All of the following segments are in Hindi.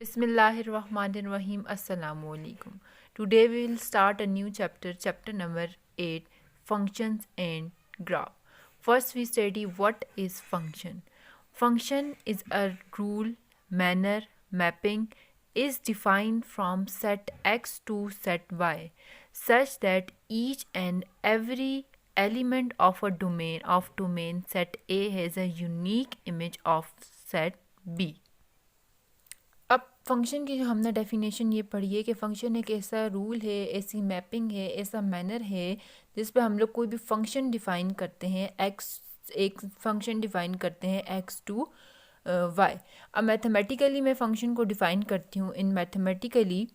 Bismillahirrahmanirrahim. Assalamu alaikum. Today we will start a new chapter number 8, functions and graph. First we study what is function. Function is a rule, manner, mapping is defined from set x to set y such that each and every element of a domain set A has a unique image of set B. अब फंक्शन की जो हमने डेफिनेशन ये पढ़ी है कि फ़ंक्शन एक ऐसा रूल है, ऐसी मैपिंग है, ऐसा मैनर है जिस पे हम लोग कोई भी फंक्शन डिफ़ाइन करते हैं। एक फंक्शन डिफ़ाइन करते हैं एक्स टू वाई। अब मैथमेटिकली मैं फ़ंक्शन को डिफ़ाइन करती हूँ इन mathematically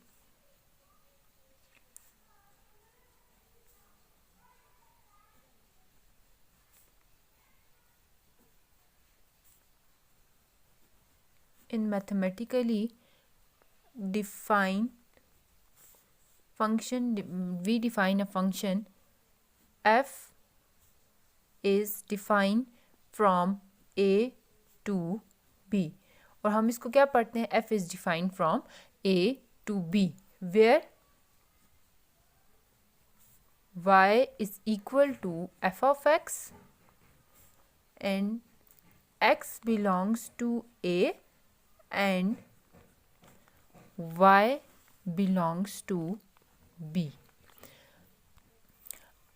define we define a function f is defined from a to b और हम इसको क्या पढ़ते हैं f is defined from a to b where y is equal to f of x and x belongs to a and y belongs to b।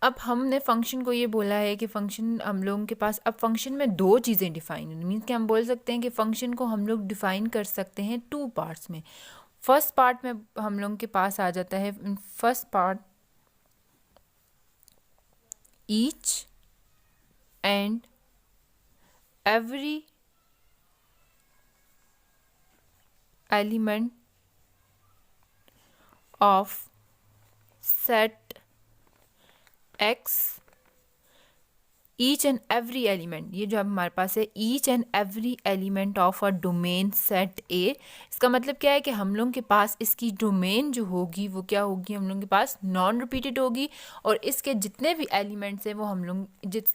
अब हमने फंक्शन को ये बोला है कि फंक्शन हम लोगों के पास अब फंक्शन में दो चीज़ें डिफ़ाइन है। मीन्स कि हम बोल सकते हैं कि फंक्शन को हम लोग डिफ़ाइन कर सकते हैं टू पार्ट्स में। फर्स्ट पार्ट में हम लोगों के पास आ जाता है first part each and every element of set x each and every element, ये जो हमारे पास है each and every element of a domain set A। इसका मतलब क्या है कि हम लोगों के पास इसकी डोमेन जो होगी वो क्या होगी, हम लोगों के पास नॉन रिपीटेड होगी और इसके जितने भी एलिमेंट्स हैं वो हम लोग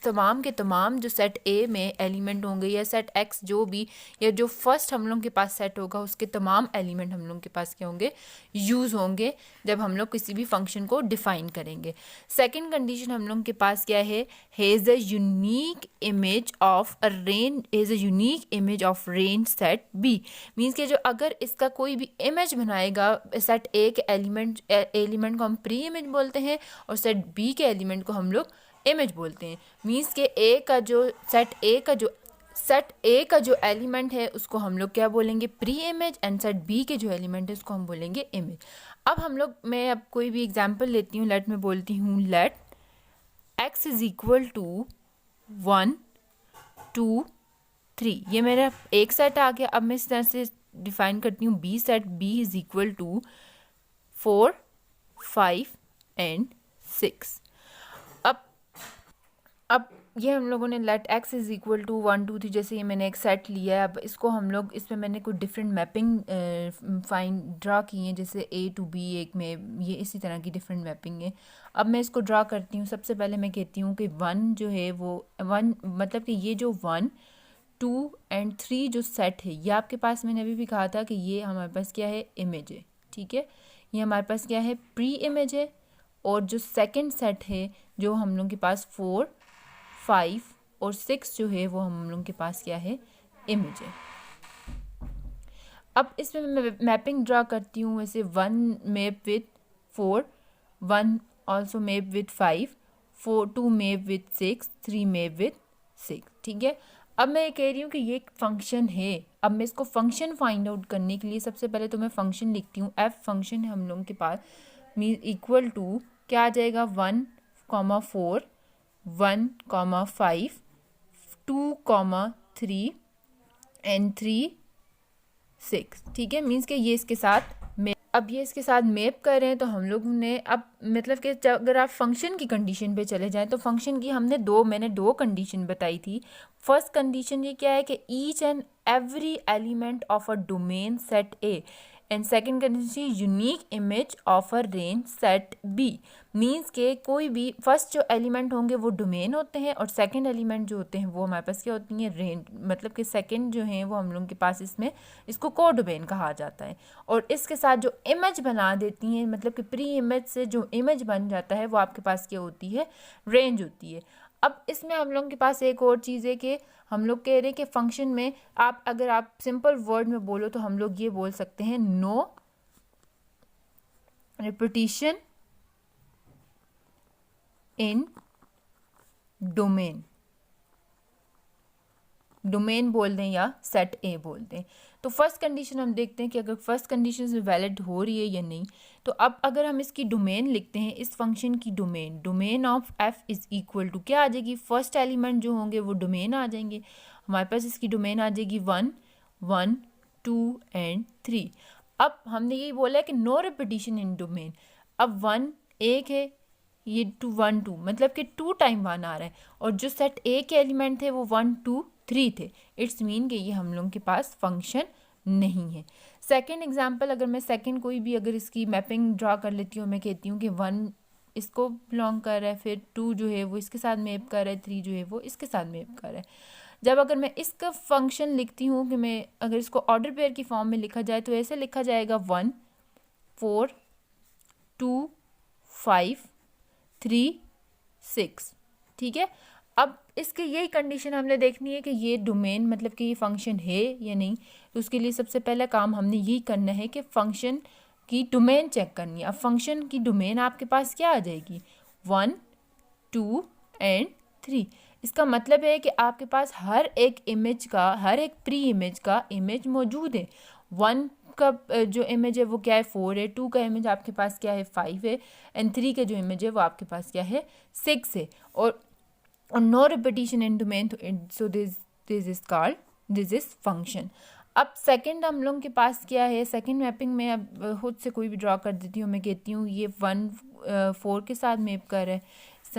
तमाम के तमाम जो सेट A में एलिमेंट होंगे या सेट X जो भी या जो फर्स्ट हम लोगों के पास सेट होगा उसके तमाम एलिमेंट हम लोगों के पास क्या होंगे, यूज़ होंगे जब हम लोग किसी भी फंक्शन को डिफ़ाइन करेंगे। सेकेंड कंडीशन हम लोगों के पास क्या है, has a unique image of range set B। Means कि जो अगर इसका कोई भी इमेज बनाएगा सेट ए के एलिमेंट को हम प्री इमेज बोलते हैं और सेट बी के एलिमेंट को हम लोग इमेज बोलते हैं। मीन्स के सेट ए का जो एलिमेंट है उसको हम लोग क्या बोलेंगे, pre image, and set B के जो एलिमेंट है उसको हम बोलेंगे इमेज। अब मैं अब कोई भी एग्जांपल लेती हूँ, लेट में बोलती हूँ let x is equal to 1 2 3। ये मेरा एक सेट आ गया। अब मैं इस तरह से डिफाइन करती हूँ B set, b is equal to 4 5 and 6। अब ये हम लोगों ने let x is equal to 1 2 3 जैसे ये मैंने एक सेट लिया है। अब इसको हम लोग इसमें मैंने कुछ डिफरेंट मैपिंग ड्रा की हैं, जैसे a टू b एक में ये इसी तरह की डिफरेंट मैपिंग है। अब मैं इसको ड्रा करती हूँ। सबसे पहले मैं कहती हूँ कि 1 जो है वो 1 मतलब कि ये जो 1 2 एंड 3 जो सेट है ये आपके पास, मैंने अभी भी कहा था कि ये हमारे पास क्या है, इमेज है। ठीक है, ये हमारे पास क्या है, प्री इमेज है। और जो सेकेंड सेट है जो हम लोग के पास 4 5 और 6 जो है वो हम लोगों के पास क्या है, इमेज है। अब इसमें मैं मैपिंग ड्रा करती हूँ। वैसे 1 map with 4, 1 also map with 5, 2 map with 6, 3 map with 6। ठीक है, अब मैं ये कह रही हूँ कि ये एक फंक्शन है। अब मैं इसको फंक्शन फाइंड आउट करने के लिए सबसे पहले तो मैं फंक्शन लिखती हूँ। एफ फंक्शन है हम लोगों के पास मीन इक्वल टू क्या आ जाएगा, 1 4 1 5 2 3 एंड 3 6। ठीक है, मीन्स कि ये इसके साथ अब ये इसके साथ मैप कर रहे हैं। तो हम लोग ने अब मतलब कि अगर आप फंक्शन की कंडीशन पे चले जाएं तो फंक्शन की मैंने दो कंडीशन बताई थी। फर्स्ट कंडीशन ये क्या है कि each and every element of a domain set A, and second condition unique image of a range set B, means के कोई भी फर्स्ट जो एलिमेंट होंगे वो डोमेन होते हैं और सेकंड एलिमेंट जो होते हैं वो हमारे पास क्या होती हैं, रेंज, मतलब कि सेकंड जो हैं वो हम लोगों के पास इसमें इसको को डोमेन कहा जाता है। और इसके साथ जो इमेज बना देती हैं, मतलब कि प्री इमेज से जो इमेज बन जाता है वो आपके पास क्या होती है, रेंज होती है। अब इसमें हम लोगों के पास एक और चीज़ है कि हम लोग कह रहे हैं कि फंक्शन में अगर आप सिंपल वर्ड में बोलो तो हम लोग ये बोल सकते हैं no repetition in domain, domain बोल दें या सेट ए बोल दें। तो फर्स्ट कंडीशन हम देखते हैं कि अगर फर्स्ट कंडीशन वैलिड हो रही है या नहीं। तो अब अगर हम इसकी डोमेन लिखते हैं, इस फंक्शन की domain, domain of F is equal to क्या आ जाएगी, फर्स्ट एलिमेंट जो होंगे वो डोमेन आ जाएंगे। हमारे पास इसकी डोमेन आ जाएगी 1 1 2 एंड 3। अब हमने यही बोला है कि नो रिपीटिशन इन डोमेन। अब 1 एक है, ये 2 1 2, मतलब कि 2 टाइम 1 आ रहा है, और जो सेट ए के एलिमेंट थे वो 1 2 3 थे। इट्स मीन कि ये हम लोगों के पास फंक्शन नहीं है। सेकंड एग्जांपल, अगर मैं सेकंड कोई भी अगर इसकी मैपिंग ड्रा कर लेती हूँ, मैं कहती हूँ कि 1 इसको बिलोंग कर रहा है, फिर 2 जो है वो इसके साथ मैप कर रहा है, 3 जो है वो इसके साथ मैप कर रहा है। जब अगर मैं इसका फंक्शन लिखती हूँ कि मैं अगर इसको ऑर्डर पेयर की फॉर्म में लिखा जाए तो ऐसे लिखा जाएगा 1 4 2 5 3 6, ठीक है। अब इसकी यही कंडीशन हमने देखनी है कि ये डोमेन, मतलब कि ये फंक्शन है या नहीं। तो उसके लिए सबसे पहला काम हमने यही करना है कि फंक्शन की डोमेन चेक करनी है। अब फंक्शन की डोमेन आपके पास क्या आ जाएगी, 1 2 एंड 3। इसका मतलब है कि आपके पास हर एक इमेज का, हर एक प्री इमेज का इमेज मौजूद है। 1 का जो इमेज है वो क्या है, 4 है, 2 का इमेज आपके पास क्या है, 5 है, एंड 3 का जो इमेज है वो आपके पास क्या है, 6 है। और no repetition in domain, so this is called, this is function. अब सेकंड हम लोगों के पास क्या है, सेकंड मैपिंग में अब खुद से कोई भी ड्रॉ कर देती हूँ। मैं कहती हूँ ये 1 4 के साथ मैप कर रहा है,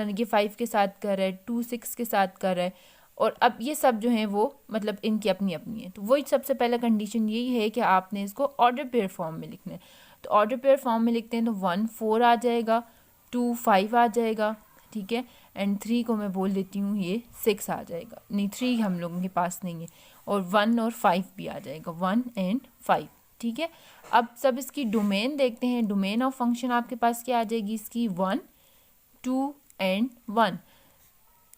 ये 5 के साथ कर रहा है, 2 6 के साथ कर रहा है, और अब ये सब जो हैं वो मतलब इनकी अपनी अपनी है। तो वही सबसे पहला कंडीशन यही है कि आपने इसको ऑर्डर पेयर फॉर्म में लिखना है। तो ऑर्डर पेयर फॉर्म में लिखते हैं तो 1 4 आ जाएगा, 2 5 आ जाएगा, ठीक है, एंड 3 को मैं बोल देती हूँ ये 6 आ जाएगा। नहीं, 3 हम लोगों के पास नहीं है, और 1 और 5 भी आ जाएगा, 1 एंड 5, ठीक है। अब सब इसकी डोमेन देखते हैं। डोमेन ऑफ फंक्शन आपके पास क्या आ जाएगी इसकी, 1 2 एंड 1,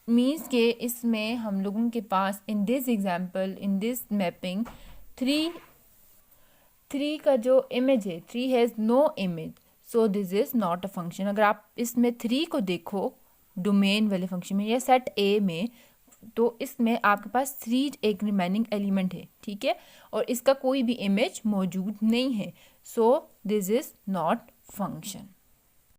मीन्स के इसमें हम लोगों के पास in this example, in this mapping, 3 का जो इमेज है, 3 has no image, so this is not a function. अगर आप इसमें 3 को देखो डोमेन वाले फंक्शन में या सेट ए में, तो इसमें आपके पास 3 एक रिमेनिंग एलिमेंट है, ठीक है, और इसका कोई भी इमेज मौजूद नहीं है, सो दिस इज़ नॉट फंक्शन।